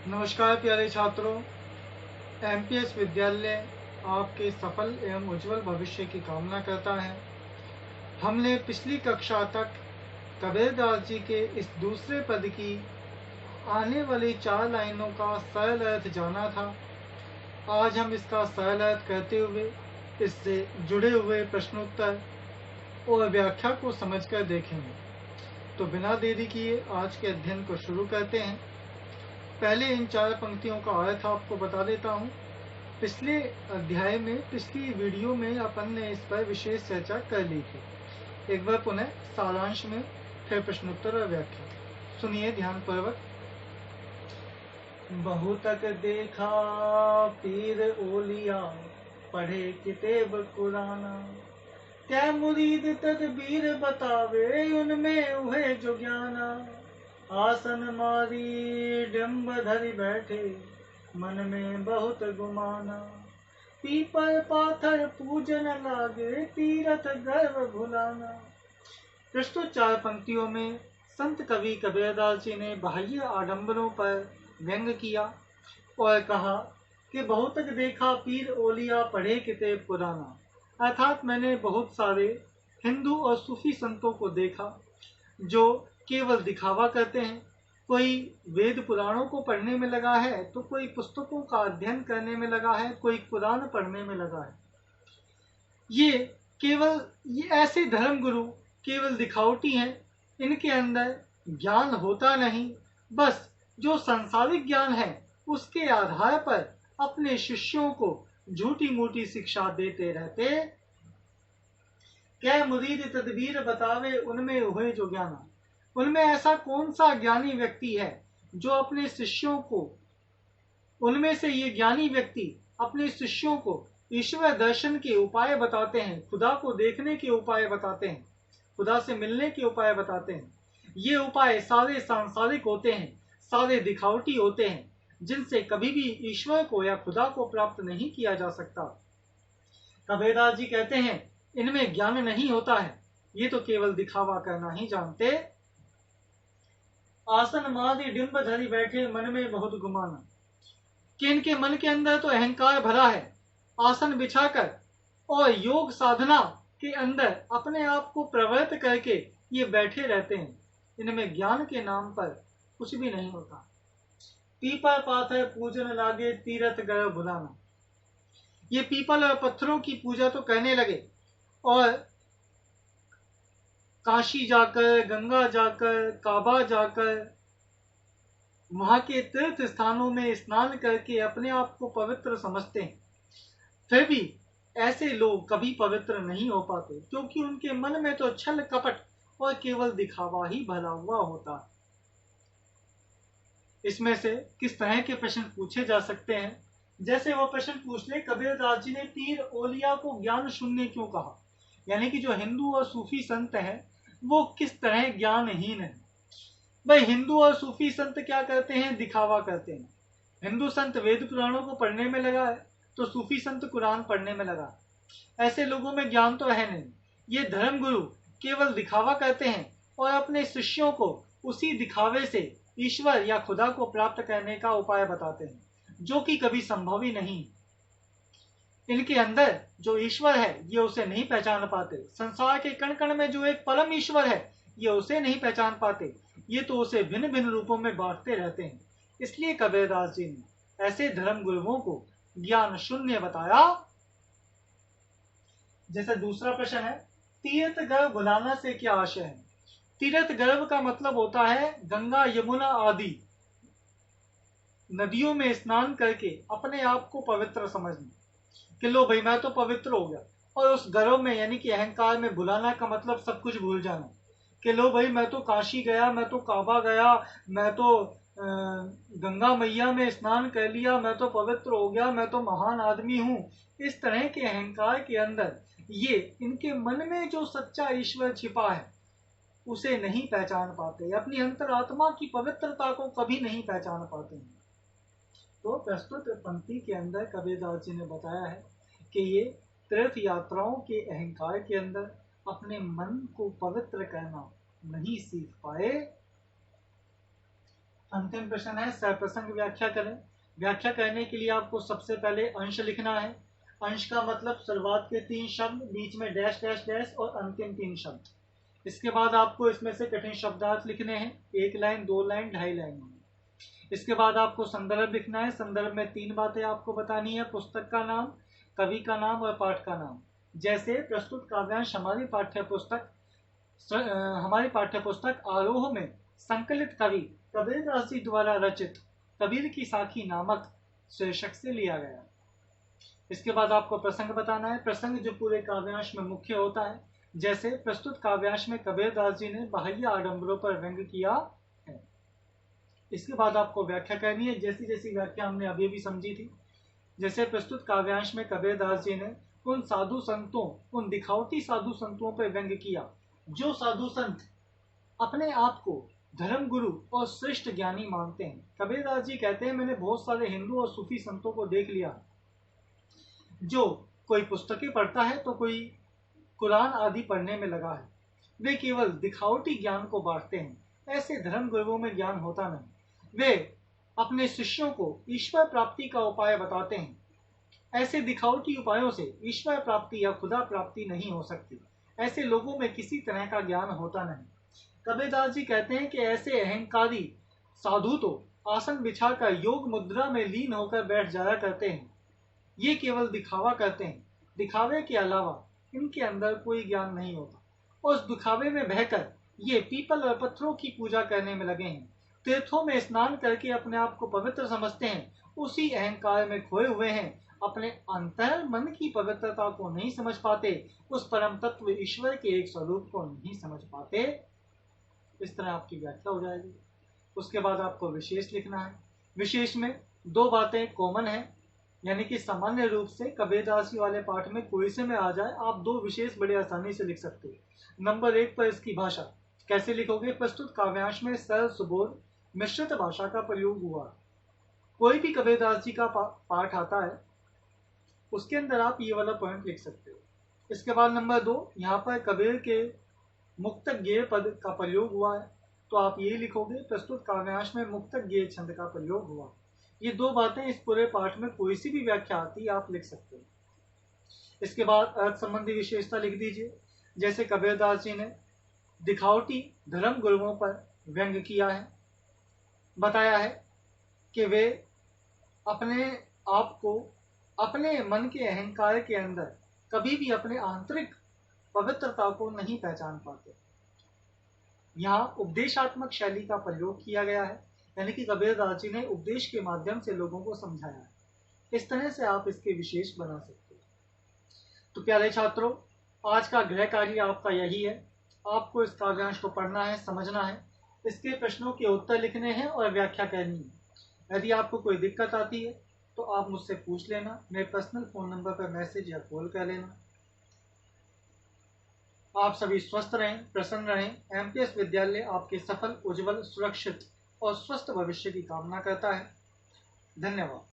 नमस्कार प्यारे छात्रों, एमपीएस विद्यालय आपके सफल एवं उज्जवल भविष्य की कामना करता है। हमने पिछली कक्षा तक कबीरदास जी के इस दूसरे पद की आने वाली 4 लाइनों का सरल अर्थ जाना था। आज हम इसका सरल अर्थ करते हुए इससे जुड़े हुए प्रश्नोत्तर और व्याख्या को समझकर देखेंगे। तो बिना देरी किए आज के अध्ययन को शुरू करते हैं। पहले इन 4 पंक्तियों का अर्थ आपको बता देता हूँ। पिछले अध्याय में, पिछली वीडियो में अपन ने इस पर विशेष चर्चा कर ली थी। एक बार पुनः सारांश में, फिर प्रश्नोत्तर और व्याख्या सुनिए ध्यानपूर्वक। बहुतक देखा पीर ओलिया, पढ़े किताब कुराना, क्या मुरीद तदबीर बतावे, उनमें उहे जो ज्ञाना। आसन मारी डिम्ब धरि बैठे, मन में बहुत गुमाना। पीपल पाथर पूजन लागे, तीरथ गर्व भुलाना। प्रस्तुत 4 पंक्तियों में संत कवि कबीरदास जी ने बाह्य आडंबरों पर व्यंग किया और कहा कि बहुतक देखा पीर ओलिया, पढ़े किताब पुराना। अर्थात मैंने बहुत सारे हिंदू और सूफी संतों को देखा जो केवल दिखावा करते हैं। कोई वेद पुराणों को पढ़ने में लगा है, तो कोई पुस्तकों का अध्ययन करने में लगा है, कोई कुरान पढ़ने में लगा है। ये ऐसे धर्म गुरु केवल दिखावटी हैं। इनके अंदर ज्ञान होता नहीं, बस जो संसारिक ज्ञान है उसके आधार पर अपने शिष्यों को झूठी मूठी शिक्षा देते रहते। क्या मुरीद तदबीर बतावे, उनमें हुए जो ज्ञाना। उनमें ऐसा कौन सा ज्ञानी व्यक्ति है जो अपने शिष्यों को, उनमें से ये ज्ञानी व्यक्ति अपने शिष्यों को ईश्वर दर्शन के उपाय बताते हैं, खुदा को देखने के उपाय बताते हैं, खुदा से मिलने के उपाय बताते हैं। ये उपाय सारे सांसारिक होते हैं, सारे दिखावटी होते हैं, जिनसे कभी भी ईश्वर को या खुदा को प्राप्त नहीं किया जा सकता। कबीरदास जी कहते हैं इनमें ज्ञान नहीं होता है, ये तो केवल दिखावा करना ही जानते। आसन मादि डिंब धरी बैठे, मन में बहुत गुमाना। कि इनके मन के अंदर तो अहंकार भरा है। आसन बिछाकर और योग साधना के अंदर अपने आप को प्रवृत्त करके ये बैठे रहते हैं। इनमें ज्ञान के नाम पर कुछ भी नहीं होता। पीपल पाथर पूजन लागे, तीरथ गए भुलाना। ये पीपल और पत्थरों की पूजा तो करने लगे और काशी जाकर, गंगा जाकर, काबा जाकर, वहां के तीर्थ स्थानों में स्नान करके अपने आप को पवित्र समझते हैं। फिर भी ऐसे लोग कभी पवित्र नहीं हो पाते, क्योंकि उनके मन में तो छल कपट और केवल दिखावा ही भरा हुआ होता है। इसमें से किस तरह के प्रश्न पूछे जा सकते हैं? जैसे वो प्रश्न पूछ ले, कबीरदास जी ने पीर ओलिया को ज्ञान शून्य क्यों कहा, यानी कि जो हिंदू और सूफी संत हैं वो किस तरह ज्ञानहीन है। भाई हिंदू और सूफी संत क्या करते हैं? दिखावा करते हैं। हिंदू संत वेद पुराणों को पढ़ने में लगा है, तो सूफी संत कुरान पढ़ने में लगा। ऐसे लोगों में ज्ञान तो है नहीं। ये धर्म गुरु केवल दिखावा करते हैं और अपने शिष्यों को उसी दिखावे से ईश्वर या खुदा को प्राप्त करने का उपाय बताते हैं, जो कि कभी संभव ही नहीं। इनके अंदर जो ईश्वर है ये उसे नहीं पहचान पाते। संसार के कण कण में जो एक परम ईश्वर है ये उसे नहीं पहचान पाते। ये तो उसे भिन्न भिन्न रूपों में बांटते रहते हैं। इसलिए कबीरदास जी ने ऐसे धर्म गुरुओं को ज्ञान शून्य बताया। जैसे दूसरा प्रश्न है, तीर्थ गर्भ भुलाना से क्या आशय है? तीर्थ गर्भ का मतलब होता है गंगा यमुना आदि नदियों में स्नान करके अपने आप को पवित्र समझना कि लो भाई मैं तो पवित्र हो गया। और उस गर्व में यानी कि अहंकार में, भुलाना का मतलब सब कुछ भूल जाना कि लो भाई मैं तो काशी गया, मैं तो काबा गया, मैं तो गंगा मैया में स्नान कर लिया, मैं तो पवित्र हो गया, मैं तो महान आदमी हूँ। इस तरह के अहंकार के अंदर ये इनके मन में जो सच्चा ईश्वर छिपा है उसे नहीं पहचान पाते, अपनी अंतरात्मा की पवित्रता को कभी नहीं पहचान पाते। तो प्रस्तुत पंक्ति के अंदर कबीरदास जी ने बताया है कि ये तीर्थ यात्राओं के अहंकार के अंदर अपने मन को पवित्र करना नहीं सीख पाए। अंतिम प्रश्न है, सप्रसंग व्याख्या करें। व्याख्या करने के लिए आपको सबसे पहले अंश लिखना है। अंश का मतलब शुरुआत के 3 शब्द, बीच में डैश डैश डैश और अंतिम 3 शब्द। इसके बाद आपको इसमें से कठिन शब्दार्थ लिखने हैं, 1 लाइन, 2 लाइन, 2.5 लाइन। इसके बाद आपको संदर्भ लिखना है। संदर्भ में 3 बातें आपको बतानी है, पुस्तक का नाम, कवि का नाम और पाठ का नाम। जैसे प्रस्तुत काव्यांश हमारी पाठ्यपुस्तक आरोह में संकलित कवि कबीरदास जी द्वारा रचित कबीर की साखी नामक शीर्षक से लिया गया। इसके बाद आपको प्रसंग बताना है। प्रसंग जो पूरे काव्यांश में मुख्य होता है। जैसे प्रस्तुत काव्यांश में कबीरदास जी ने बाह्य आडंबरों पर व्यंग किया है। इसके बाद आपको व्याख्या करनी है, जैसी जैसी व्याख्या हमने अभी भी समझी थी। जैसे प्रस्तुत काव्यांश में कबीरदास जी ने उन साधु संतों, उन दिखावटी साधु संतों पर व्यंग किया जो साधु संत अपने आप को धर्म गुरु और श्रेष्ठ ज्ञानी मानते हैं। कबीरदास जी कहते हैं, मैंने बहुत सारे हिंदू और सूफी संतों को देख लिया, जो कोई पुस्तकें पढ़ता है तो कोई कुरान आदि पढ़ने में लगा है। वे केवल दिखावटी ज्ञान को बांटते हैं। ऐसे धर्म गुरुओं में ज्ञान होता नहीं। वे अपने शिष्यों को ईश्वर प्राप्ति का उपाय बताते हैं। ऐसे दिखावटी उपायों से ईश्वर प्राप्ति या खुदा प्राप्ति नहीं हो सकती। ऐसे लोगों में किसी तरह का ज्ञान होता नहीं। कबीरदास जी कहते हैं कि ऐसे अहंकारी साधु तो आसन बिछाकर योग मुद्रा में लीन होकर बैठ जाया करते हैं। ये केवल दिखावा करते हैं। दिखावे के अलावा इनके अंदर कोई ज्ञान नहीं होता। उस दिखावे में बहकर ये पीपल और पत्थरों की पूजा करने में लगे हैं। तीर्थों में स्नान करके अपने आप को पवित्र समझते हैं। उसी अहंकार में खोए हुए हैं। अपने अंतर मन की पवित्रता को नहीं समझ पाते। उस परम तत्व ईश्वर के एक स्वरूप को नहीं समझ पाते। इस तरह आपकी व्याख्या हो जाएगी। उसके बाद आपको विशेष लिखना है। विशेष में 2 बातें कॉमन है, यानी कि सामान्य रूप से कबीरदास जी वाले पाठ में कोई से में आ जाए, आप 2 विशेष बड़े आसानी से लिख सकते हो। नंबर 1 पर इसकी भाषा कैसे लिखोगे। प्रस्तुत काव्यांश में सरल सुबोध मिश्रित भाषा का प्रयोग हुआ। कोई भी कबीरदास जी का पाठ आता है, उसके अंदर आप ये वाला पॉइंट लिख सकते हो। इसके बाद नंबर 2, यहाँ पर कबीर के मुक्त गेय पद का प्रयोग हुआ है, तो आप ये लिखोगे, प्रस्तुत काव्यांश में मुक्त गेय छंद का प्रयोग हुआ। ये 2 बातें इस पूरे पाठ में कोई सी भी व्याख्या आती है, आप लिख सकते हो। इसके बाद अर्थ संबंधी विशेषता लिख दीजिए। जैसे कबीरदास जी ने दिखावटी धर्म गुरुओं पर व्यंग किया है, बताया है कि वे अपने आप को अपने मन के अहंकार के अंदर कभी भी अपने आंतरिक पवित्रता को नहीं पहचान पाते। यहाँ उपदेशात्मक शैली का प्रयोग किया गया है, यानी कि कबीरदास जी ने उपदेश के माध्यम से लोगों को समझाया है। इस तरह से आप इसके विशेष बना सकते हो। तो प्यारे छात्रों, आज का गृह कार्य आपका यही है। आपको इस काव्यांश को पढ़ना है, समझना है, इसके प्रश्नों के उत्तर लिखने हैं और व्याख्या करनी है। यदि आपको कोई दिक्कत आती है तो आप मुझसे पूछ लेना। मेरे पर्सनल फ़ोन नंबर पर मैसेज या कॉल कर लेना। आप सभी स्वस्थ रहें, प्रसन्न रहें। एमपीएस विद्यालय आपके सफल, उज्जवल, सुरक्षित और स्वस्थ भविष्य की कामना करता है। धन्यवाद।